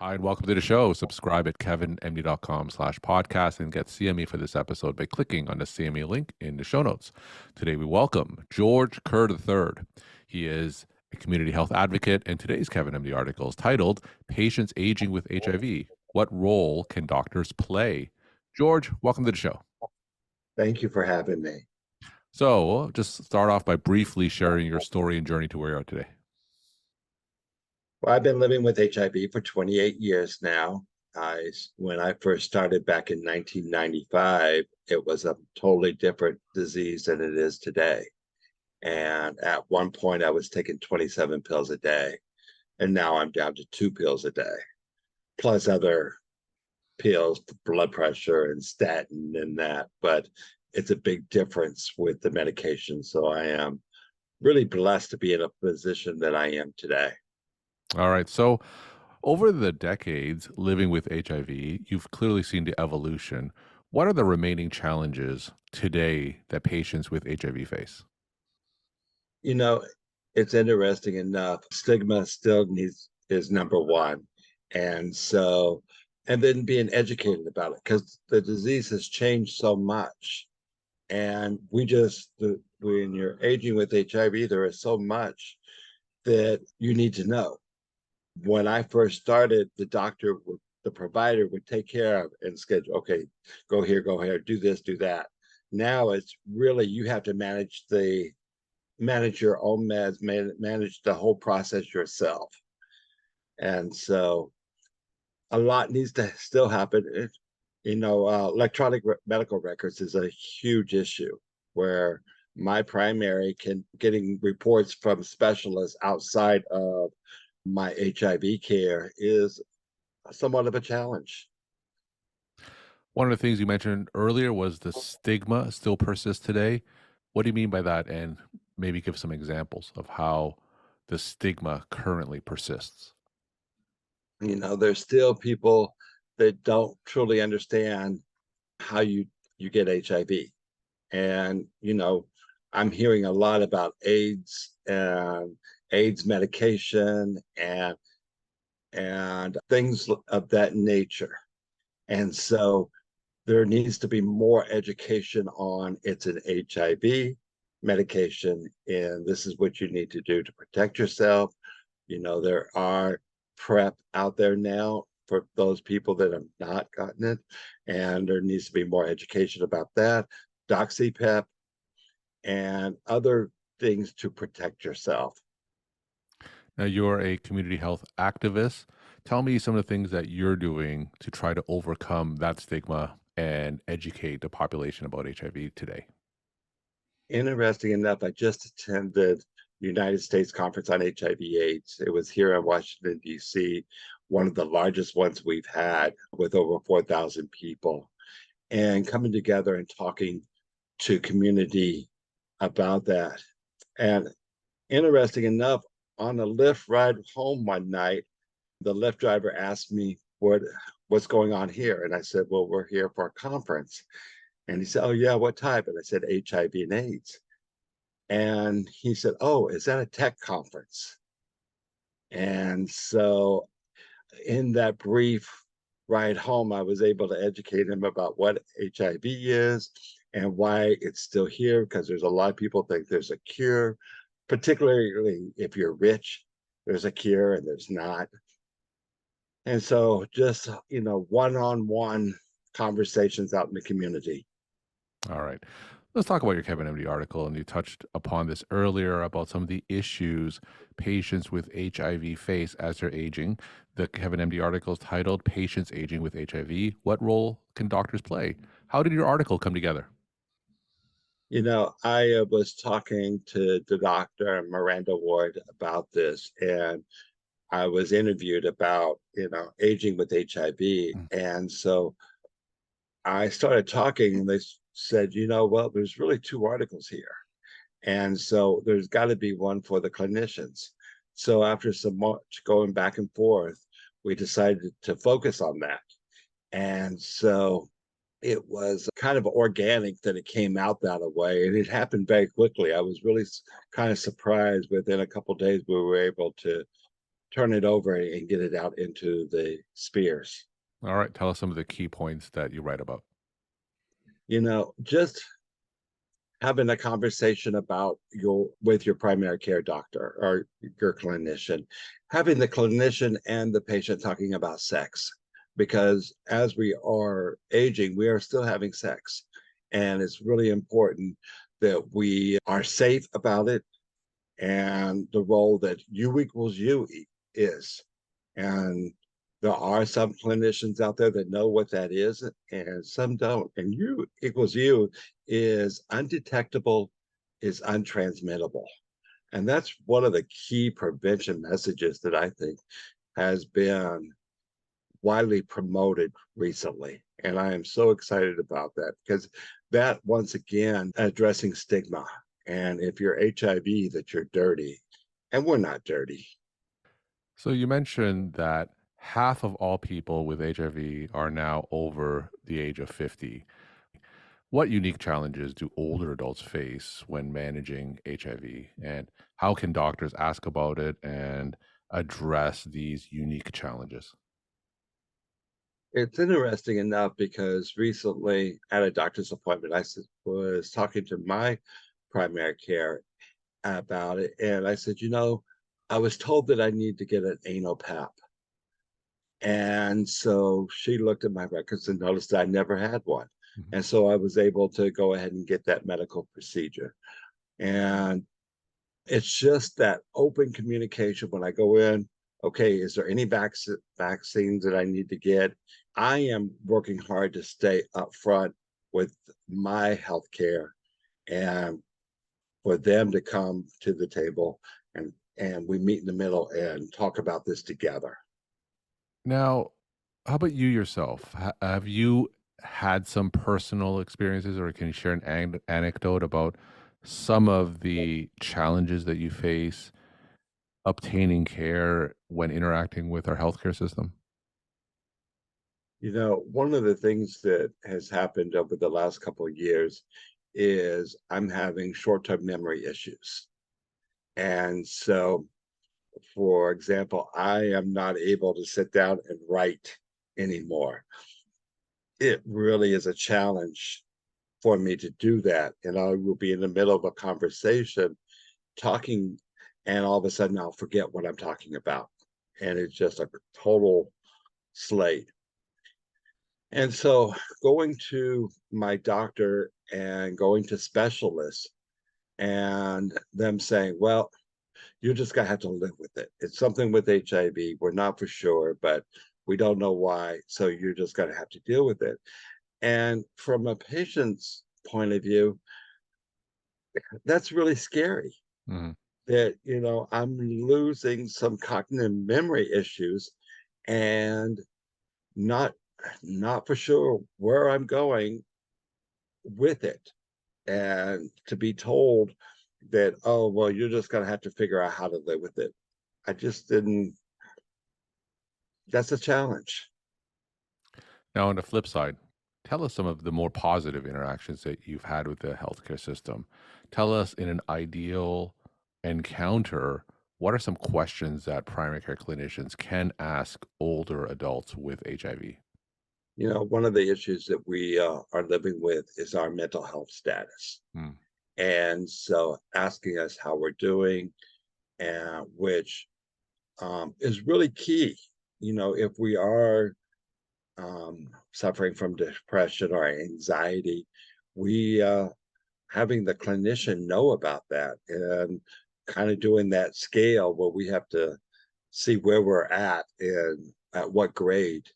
Hi, and welcome to the show. Subscribe at kevinmd.com/podcast and get CME for this episode by clicking on the CME link in the show notes. Today, we welcome George Kerr III. He is a community health advocate, and today's Kevin MD article is titled Patients Aging with HIV. What role can doctors play? George, welcome to the show. Thank you for having me. So, just start off by briefly sharing your story and journey to where you are today. Well, I've been living with HIV for 28 years now. When I first started back in 1995, it was a totally different disease than it is today. And at one point, I was taking 27 pills a day. And now I'm down to 2 pills a day, plus other pills for blood pressure and statin and that. But it's a big difference with the medication. So I am really blessed to be in a position that I am today. All right. So, over the decades living with HIV, you've clearly seen the evolution. What are the remaining challenges today that patients with HIV face? You know, it's interesting enough. Stigma still is number one. And so, and then being educated about it because the disease has changed so much. And when you're aging with HIV, there is so much that you need to know. When I first started, the provider would take care of and schedule, okay, go here, do this, do that. Now it's really, you have to manage your own meds, manage the whole process yourself. And so a lot needs to still happen. Electronic medical records is a huge issue where my primary getting reports from specialists outside of my HIV care is somewhat of a challenge. One of the things you mentioned earlier was the stigma still persists today. What do you mean by that? And maybe give some examples of how the stigma currently persists. There's still people that don't truly understand how you get HIV. And, I'm hearing a lot about AIDS and AIDS medication and things of that nature. And so there needs to be more education on it's an HIV medication and this is what you need to do to protect yourself. There are PrEP out there now for those people that have not gotten it, and there needs to be more education about that. Doxy-PEP and other things to protect yourself. Now, you're a community health activist. Tell me some of the things that you're doing to try to overcome that stigma and educate the population about HIV today. Interesting enough, I just attended the United States Conference on HIV/AIDS. It was here in Washington, D.C., one of the largest ones we've had with over 4,000 people. And coming together and talking to community about that. And interesting enough, on a Lyft ride home one night, the Lyft driver asked me what's going on here. And I said, well, we're here for a conference. And he said, oh, yeah, what type? And I said, HIV and AIDS. And he said, oh, is that a tech conference? And so in that brief ride home, I was able to educate him about what HIV is and why it's still here, because there's a lot of people think there's a cure, particularly if you're rich, there's a cure and there's not. And so just, one-on-one conversations out in the community. All right. Let's talk about your Kevin MD article. And you touched upon this earlier about some of the issues patients with HIV face as they're aging. The Kevin MD article is titled Patients Aging with HIV. What role can doctors play? How did your article come together? I was talking to the doctor, Miranda Ward, about this, and I was interviewed about, aging with HIV. Mm. And so I started talking, and they said, well, there's really two articles here. And so there's got to be one for the clinicians. So after some much going back and forth, we decided to focus on that. And so it was kind of organic that it came out that way. And it happened very quickly. I was really kind of surprised within a couple of days we were able to turn it over and get it out into the spheres. All right. Tell us some of the key points that you write about. Just having a conversation about your with your primary care doctor or your clinician, having the clinician and the patient talking about sex, because as we are aging, we are still having sex, and it's really important that we are safe about it and the role that U equals U is. And there are some clinicians out there that know what that is, and some don't. And U equals U is undetectable, is untransmittable. And that's one of the key prevention messages that I think has been widely promoted recently. And I am so excited about that because that, once again, addressing stigma. And if you're HIV, that you're dirty. And we're not dirty. So you mentioned that half of all people with HIV are now over the age of 50. What unique challenges do older adults face when managing HIV? And how can doctors ask about it and address these unique challenges? It's interesting enough because recently at a doctor's appointment, was talking to my primary care about it. And I said, I was told that I need to get an anal pap. And so she looked at my records and noticed that I never had one. Mhm. And so I was able to go ahead and get that medical procedure. And it's just that open communication when I go in. Okay, is there any vaccines that I need to get? I am working hard to stay upfront with my healthcare and for them to come to the table and we meet in the middle and talk about this together. Now, how about you yourself? Have you had some personal experiences, or can you share an anecdote about some of the challenges that you face obtaining care when interacting with our healthcare system? One of the things that has happened over the last couple of years is I'm having short-term memory issues. And so, for example, I am not able to sit down and write anymore. It really is a challenge for me to do that. And I will be in the middle of a conversation talking, and all of a sudden I'll forget what I'm talking about. And it's just a total slate. And so going to my doctor and going to specialists and them saying, well, you're just gonna have to live with it. It's something with HIV. We're not for sure, but we don't know why. So you're just gonna have to deal with it. And from a patient's point of view, that's really scary Mhm. that, I'm losing some cognitive memory issues and not not for sure where I'm going with it. And to be told that, oh, well, you're just gonna have to figure out how to live with it. I just didn't That's a challenge. Now, on the flip side, tell us some of the more positive interactions that you've had with the healthcare system. Tell us, in an ideal encounter, what are some questions that primary care clinicians can ask older adults with HIV? One of the issues that we are living with is our mental health status. Mm. And so asking us how we're doing, and which is really key. If we are suffering from depression or anxiety, we having the clinician know about that and kind of doing that scale where we have to see where we're at and at what grade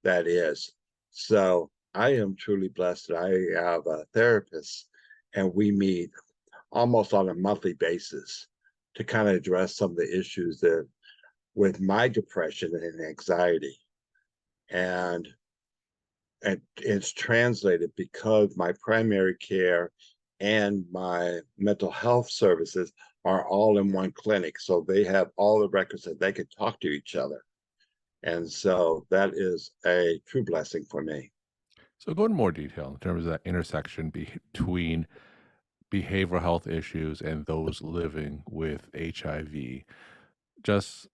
that is. So I am truly blessed that I have a therapist and we meet almost on a monthly basis to kind of address some of the issues that with my depression and anxiety. And it's translated because my primary care and my mental health services are all in one clinic. So they have all the records that they can talk to each other. And so that is a true blessing for me. So, go into more detail in terms of that intersection between behavioral health issues and those living with HIV. Just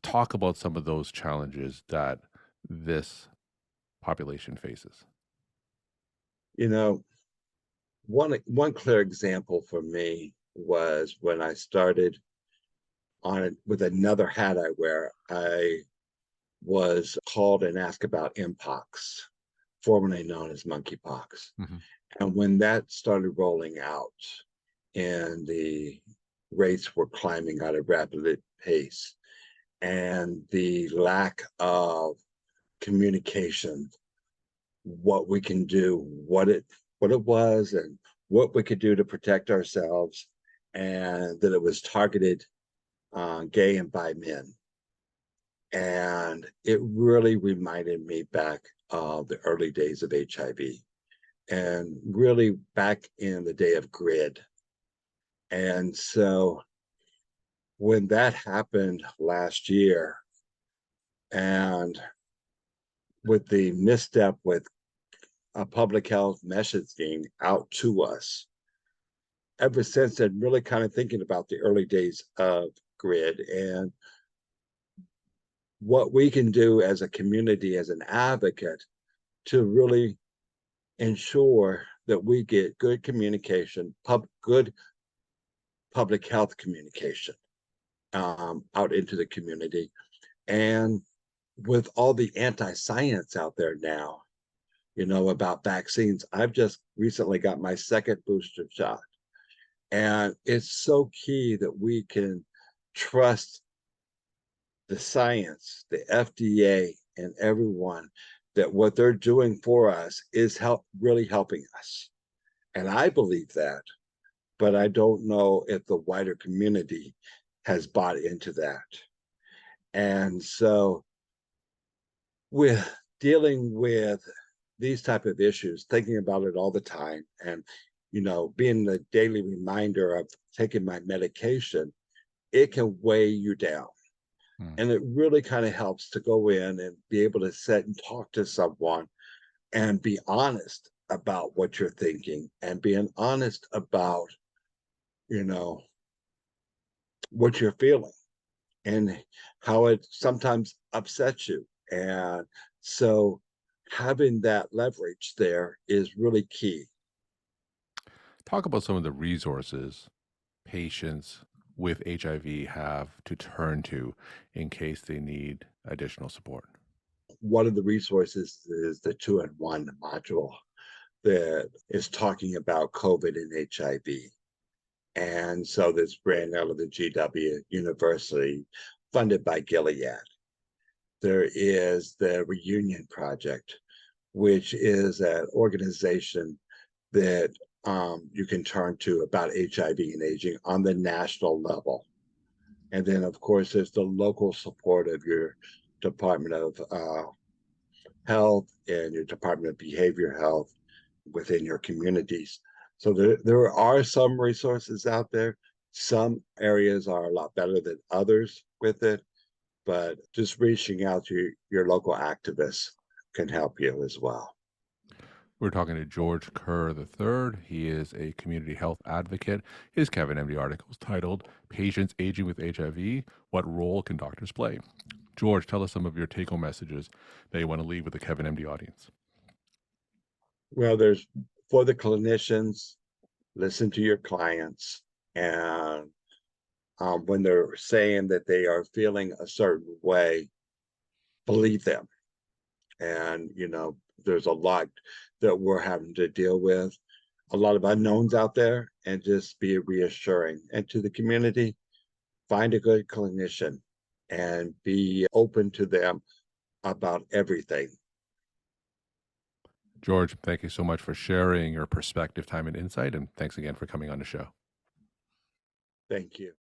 Talk about some of those challenges that this population faces. You know, one clear example for me was when I started on it with another hat I wear. I was called and asked about Mpox, formerly known as monkeypox. Mhm. And when that started rolling out and the rates were climbing at a rapid pace, and the lack of communication, what we can do, what it was, and what we could do to protect ourselves, and that it was targeted gay and bi men. And it really reminded me back of the early days of HIV and really back in the day of grid. And so when that happened last year, and with the misstep with a public health messaging out to us, ever since then, really kind of thinking about the early days of grid and what we can do as a community, as an advocate, to really ensure that we get good communication, good public health communication out into the community. And with all the anti-science out there now, about vaccines, I've just recently got my second booster shot. And it's so key that we can trust the science, the FDA, and everyone, that what they're doing for us is really helping us. And I believe that, but I don't know if the wider community has bought into that. And so with dealing with these type of issues, thinking about it all the time, and being the daily reminder of taking my medication, it can weigh you down. Mm. And it really kind of helps to go in and be able to sit and talk to someone and be honest about what you're thinking and being honest about, you know, what you're feeling and how it sometimes upsets you. And so having that leverage there is really key. Talk about some of the resources patients with HIV have to turn to in case they need additional support. One of the resources is the 2-in-1 module that is talking about COVID and HIV. And so this brand out of the GW University, funded by Gilead. There is the Reunion Project, which is an organization that you can turn to about HIV and aging on the national level. And then, of course, there's the local support of your Department of Health and your Department of Behavior Health within your communities. So there are some resources out there. Some areas are a lot better than others with it, but just reaching out to your local activists can help you as well. We're talking to George Kerr III. He is a community health advocate. His Kevin MD article is titled Patients Aging with HIV, What Role Can Doctors Play? George, tell us some of your take-home messages that you want to leave with the Kevin MD audience. Well, there's for the clinicians, listen to your clients. And when they're saying that they are feeling a certain way, believe them. And, there's a lot that we're having to deal with, a lot of unknowns out there, and just be reassuring. And to the community, find a good clinician and be open to them about everything. George, thank you so much for sharing your perspective, time, and insight. And thanks again for coming on the show. Thank you.